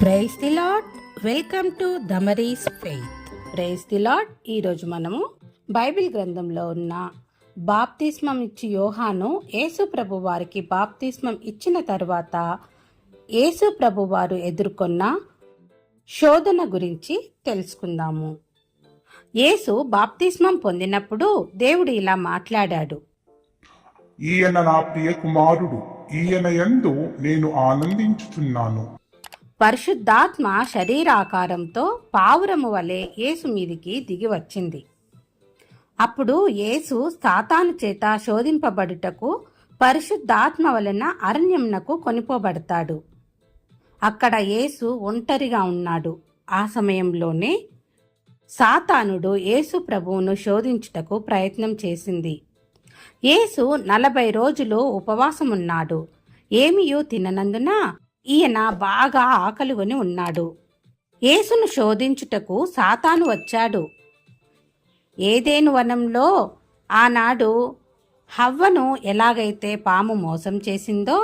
Praise the Lord. Welcome to Damaris Faith. Praise the Lord. ఈరోజు మనము Bible గ్రంథంలో ఉన్న బాప్తిస్మం ఇచ్చి యోహాను యేసు ప్రభు వారికి బాప్తిస్మం ఇచ్చిన తర్వాత యేసు ప్రభు వారు ఎదుర్కొన్న శోధన గురించి తెలుసుకుందాము. యేసు బాప్తిస్మం పొందినప్పుడు దేవుడు ఇలా మాట్లాడాడు. ఈయన నా ప్రియ కుమారుడు, ఈయన యందు నేను ఆనందించుచున్నాను. పరిశుద్ధాత్మ శరీరాకారంతో పావురము వలె యేసు మీదికి దిగి వచ్చింది. అప్పుడు యేసు సాతాను చేత శోధింపబడుటకు పరిశుద్ధాత్మ వలన అరణ్యమునకు కొనిపోబడతాడు. అక్కడ యేసు ఒంటరిగా ఉన్నాడు. ఆ సమయంలోనే సాతానుడు యేసు ప్రభువును శోధించుటకు ప్రయత్నం చేసింది. యేసు 40 రోజులు ఉపవాసమున్నాడు. ఏమీయూ తిననందున ఈయన బాగా ఆకలిగొని ఉన్నాడు. యేసును శోధించుటకు సాతాను వచ్చాడు. ఏదేను వనంలో ఆనాడు హవ్వను ఎలాగైతే పాము మోసం చేసిందో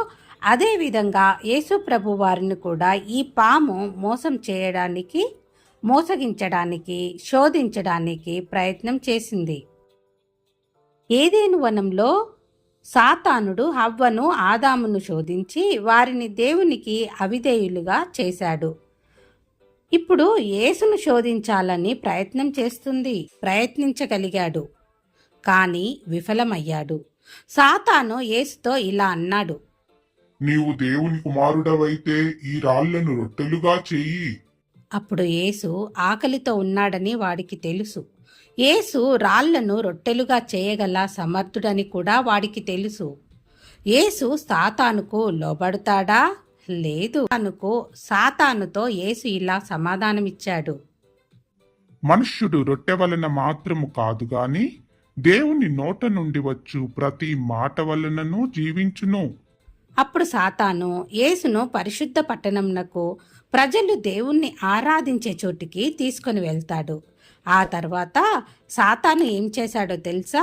అదేవిధంగా యేసు ప్రభు వారిని కూడా ఈ పాము మోసం చేయడానికి, మోసగించడానికి, శోధించడానికి ప్రయత్నం చేసింది. ఏదేను వనంలో సాతానుడు హవ్వను, ఆదామును శోధించి వారిని దేవునికి అవిధేయులుగా చేశాడు. ఇప్పుడు యేసును శోధించాలని ప్రయత్నించగలిగాడు, కానీ విఫలమయ్యాడు. సాతాను యేసుతో ఇలా అన్నాడు, నీవు దేవుని కుమారుడవైతే ఈ రాళ్లను రొట్టెలుగా చెయ్యి. అప్పుడు యేసు ఆకలితో ఉన్నాడని వాడికి తెలుసు. యేసు రాళ్లను రొట్టెలుగా చేయగల సమర్థుడని కూడా వాడికి తెలుసు. యేసు సాతానుకు లోబడతాడా? లేదు. సాతానుతో యేసు ఇలా సమాధానమిచ్చాడు, మనుష్యుడు రొట్టె వలన మాత్రము కాదు గాని దేవుని నోట నుండి వచ్చు ప్రతి మాట వలనను జీవించును. అప్పుడు సాతాను యేసును పరిశుద్ధ పట్టణంనకు, ప్రజలు దేవుణ్ణి ఆరాధించే చోటికి తీసుకొని వెళ్తాడు. ఆ తర్వాత సాతాను ఏం చేశాడో తెలుసా?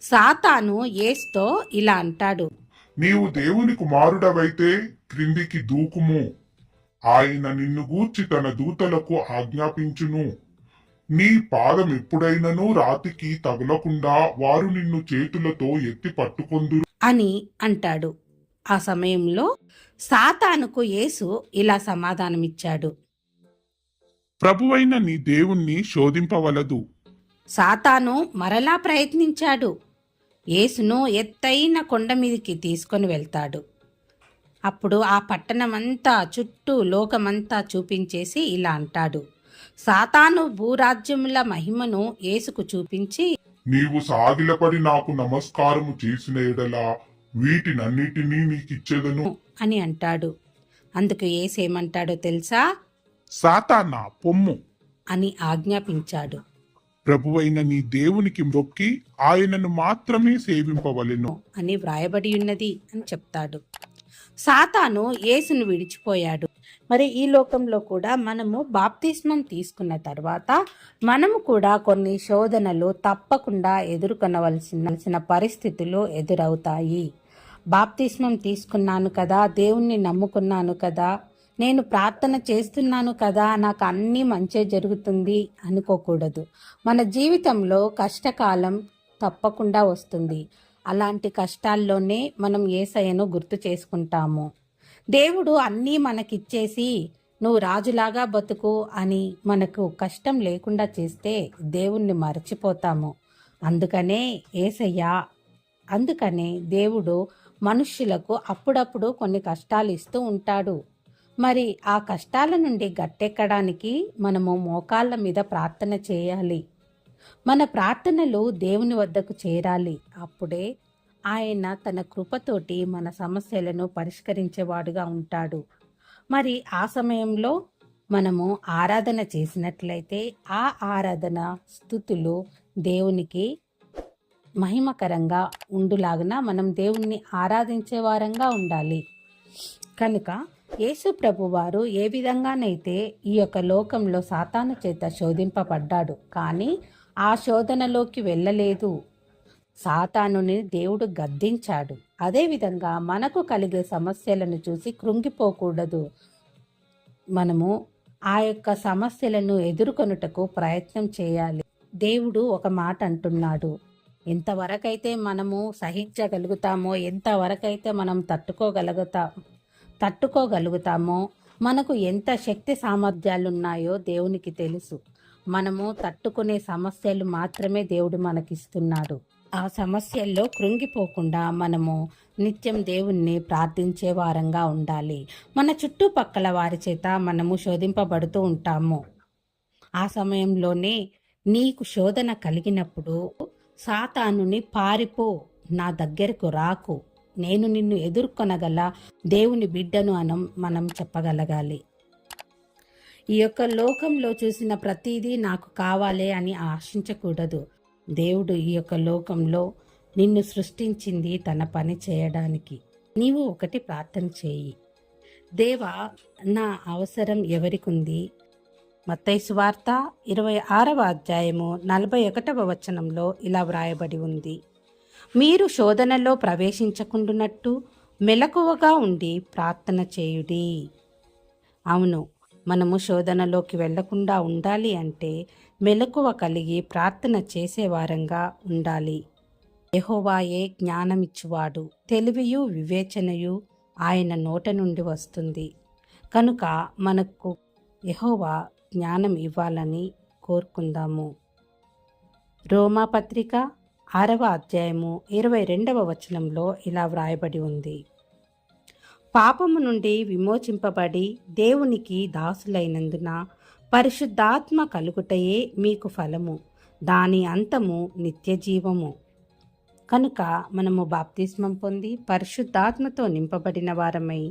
సాతాను యేసుతో ఇలా అంటాడు, నీవు దేవుని కుమారుడవైతే క్రిందికి దూకుము. ఆయన నిన్ను గూర్చి తన దూతలకు ఆజ్ఞాపించును. నీ పాదం ఎప్పుడైనను రాతికి తగలకుండా వారు నిన్ను చేతులతో ఎత్తి పట్టుకొందురు అని అంటాడు. ఆ సమయంలో సాతానుకు యేసు ఇలా సమాధానమిచ్చాడు, ప్రభువైన నీ దేవుణ్ణి శోధింపవలదు. సాతాను మరలా ప్రయత్నించాడు. యేసును ఎత్తైన కొండ మీదికి తీసుకొని వెళ్తాడు. అప్పుడు ఆ పట్టణమంతా, చుట్టూ లోకమంతా చూపించేసి ఇలా అంటాడు. సాతాను భూరాజ్యముల మహిమను యేసుకు చూపించి, నీవు సాగిలపడి నాకు నమస్కారము చేసిన ఎడలా వీటినన్నిటినీ నీకిచ్చేదను అని అంటాడు. అందుకు యేసేమంటాడో తెలుసా? సాతానా పొమ్ము అని ఆజ్ఞాపించాడు. ప్రభువైన నీ దేవునికి మ్రొక్కి ఆయనను మాత్రమే సేవింపవలెను అని వ్రాయబడి ఉన్నది అని చెప్తాడు. సాతాను యేసును విడిచిపోయాడు. మరి ఈ లోకంలో కూడా మనము బాప్తిస్మం తీసుకున్న తర్వాత మనము కూడా కొన్ని శోధనలు తప్పకుండా ఎదుర్కొనవలసిన పరిస్థితులు ఎదురవుతాయి. బాప్తిస్మం తీసుకున్నాను కదా, దేవుణ్ణి నమ్ముకున్నాను కదా, నేను ప్రార్థన చేస్తున్నాను కదా, నాకు అన్నీ మంచే జరుగుతుంది అనుకోకూడదు. మన జీవితంలో కష్టకాలం తప్పకుండా వస్తుంది. అలాంటి కష్టాల్లోనే మనం యేసయ్యను గుర్తు చేసుకుంటాము. దేవుడు అన్నీ మనకిచ్చేసి నువ్వు రాజులాగా బతుకు అని మనకు కష్టం లేకుండా చేస్తే దేవుణ్ణి మరచిపోతాము. అందుకనే దేవుడు మనుష్యులకు అప్పుడప్పుడు కొన్ని కష్టాలు ఇస్తూ ఉంటాడు. మరి ఆ కష్టాల నుండి గట్టెక్కడానికి మనము మోకాళ్ళ మీద ప్రార్థన చేయాలి. మన ప్రార్థనలు దేవుని వద్దకు చేరాలి. అప్పుడే ఆయన తన కృపతోటి మన సమస్యలను పరిష్కరించేవాడుగా ఉంటాడు. మరి ఆ సమయంలో మనము ఆరాధన చేసినట్లయితే ఆ ఆరాధన, స్తుతులు దేవునికి మహిమకరంగా ఉండులాగున మనం దేవుణ్ణి ఆరాధించే వారంగా ఉండాలి. కనుక యేసు ప్రభువారు ఏ విధంగానైతే ఈ యొక్క లోకంలో సాతాను చేత శోధింపబడ్డాడు, కానీ ఆ శోధనలోకి వెళ్ళలేదు. సాతానుని దేవుడు గద్దించాడు. అదేవిధంగా మనకు కలిగే సమస్యలను చూసి కృంగిపోకూడదు. మనము ఆ యొక్క సమస్యలను ఎదుర్కొనుటకు ప్రయత్నం చేయాలి. దేవుడు ఒక మాట అంటున్నాడు, ఎంతవరకైతే మనము సహించగలుగుతామో, ఎంతవరకైతే మనం తట్టుకోగలుగుతామో, మనకు ఎంత శక్తి సామర్థ్యాలు ఉన్నాయో దేవునికి తెలుసు. మనము తట్టుకునే సమస్యలు మాత్రమే దేవుడు మనకిస్తున్నాడు. ఆ సమస్యల్లో కృంగిపోకుండా మనము నిత్యం దేవుణ్ణి ప్రార్థించే వారంగా ఉండాలి. మన చుట్టుపక్కల వారి చేత మనము శోధింపబడుతూ ఉంటాము. ఆ సమయంలోనే నీకు శోధన కలిగినప్పుడు సాతానుని పారిపో, నా దగ్గరకు రాకు, నేను నిన్ను ఎదుర్కొనగల దేవుని బిడ్డను మనం చెప్పగలగాలి. ఈ యొక్క లోకంలో చూసిన ప్రతిదీ నాకు కావాలే అని ఆశించకూడదు. దేవుడు ఈ యొక్క లోకంలో నిన్ను సృష్టించింది తన పని చేయడానికి. నీవు ఒకటి ప్రార్థన చేయి, దేవా నా అవసరం ఎవరికుంది? మత్తయి సువార్త 26వ అధ్యాయము 41వ వచనంలో ఇలా వ్రాయబడి ఉంది, మీరు శోధనలో ప్రవేశించకుండునట్టు మెలకువగా ఉండి ప్రార్థన చేయుడి. అవును, మనము శోధనలోకి వెళ్లకుండా ఉండాలి అంటే మెలకువ కలిగి ప్రార్థన చేసేవారంగా ఉండాలి. యెహోవాయే జ్ఞానమిచ్చువాడు, తెలివియు వివేచనయు ఆయన నోట నుండి వస్తుంది. కనుక మనకు యెహోవా జ్ఞానం ఇవ్వాలని కోరుకుందాము. రోమాపత్రిక 6వ అధ్యాయము 22వ వచనంలో ఇలా వ్రాయబడి ఉంది, పాపము నుండి విమోచింపబడి దేవునికి దాసులైనందున పరిశుద్ధాత్మ కలుగుటయే మీకు ఫలము, దాని అంతము నిత్యజీవము. కనుక మనము బాప్తిస్మం పొంది పరిశుద్ధాత్మతో నింపబడిన వారమై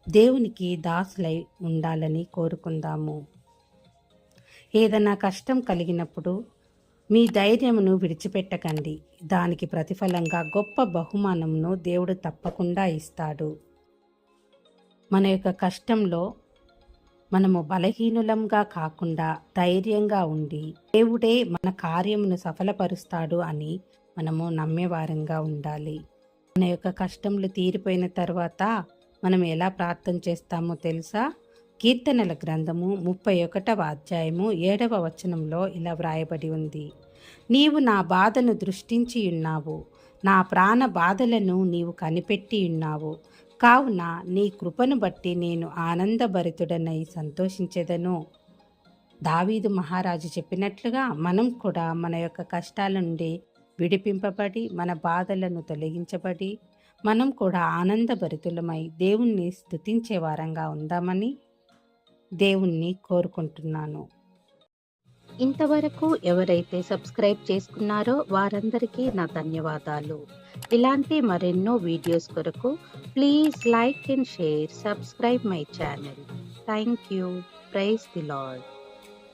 దేవునికి దాసులై ఉండాలని కోరుకుందాము. ఏదైనా కష్టం కలిగినప్పుడు మీ ధైర్యమును విడిచిపెట్టకండి. దానికి ప్రతిఫలంగా గొప్ప బహుమానమును దేవుడు తప్పకుండా ఇస్తాడు. మన యొక్క కష్టంలో మనము బలహీనులంగా కాకుండా ధైర్యంగా ఉండి దేవుడే మన కార్యమును సఫలపరుస్తాడు అని మనము నమ్మేవారంగా ఉండాలి. మన యొక్క కష్టములు తీరిపోయిన తర్వాత మనం ఎలా ప్రార్థన చేస్తామో తెలుసా? కీర్తనల గ్రంథము 31వ అధ్యాయము 7వ వచనంలో ఇలా వ్రాయబడి ఉంది, నీవు నా బాధను దృష్టించి ఉన్నావు, నా ప్రాణ బాధలను నీవు కనిపెట్టి ఉన్నావు, కావున నీ కృపను బట్టి నేను ఆనందభరితుడనై సంతోషించెదను. దావీదు మహారాజు చెప్పినట్లుగా మనం కూడా మన యొక్క కష్టాల నుండి విడిపింపబడి మన బాధలను తొలగించబడి మనం కూడా ఆనందభరితులమై దేవుణ్ణి స్తుతించే వారంగా ఉందామని దేవుణ్ణి కోరుకుంటున్నాను. ఇంతవరకు ఎవరైతే సబ్స్క్రైబ్ చేసుకున్నారో వారందరికీ నా ధన్యవాదాలు. ఇలాంటి మరెన్నో వీడియోస్ కొరకు please like and share, subscribe my channel. Thank you. Praise the lord.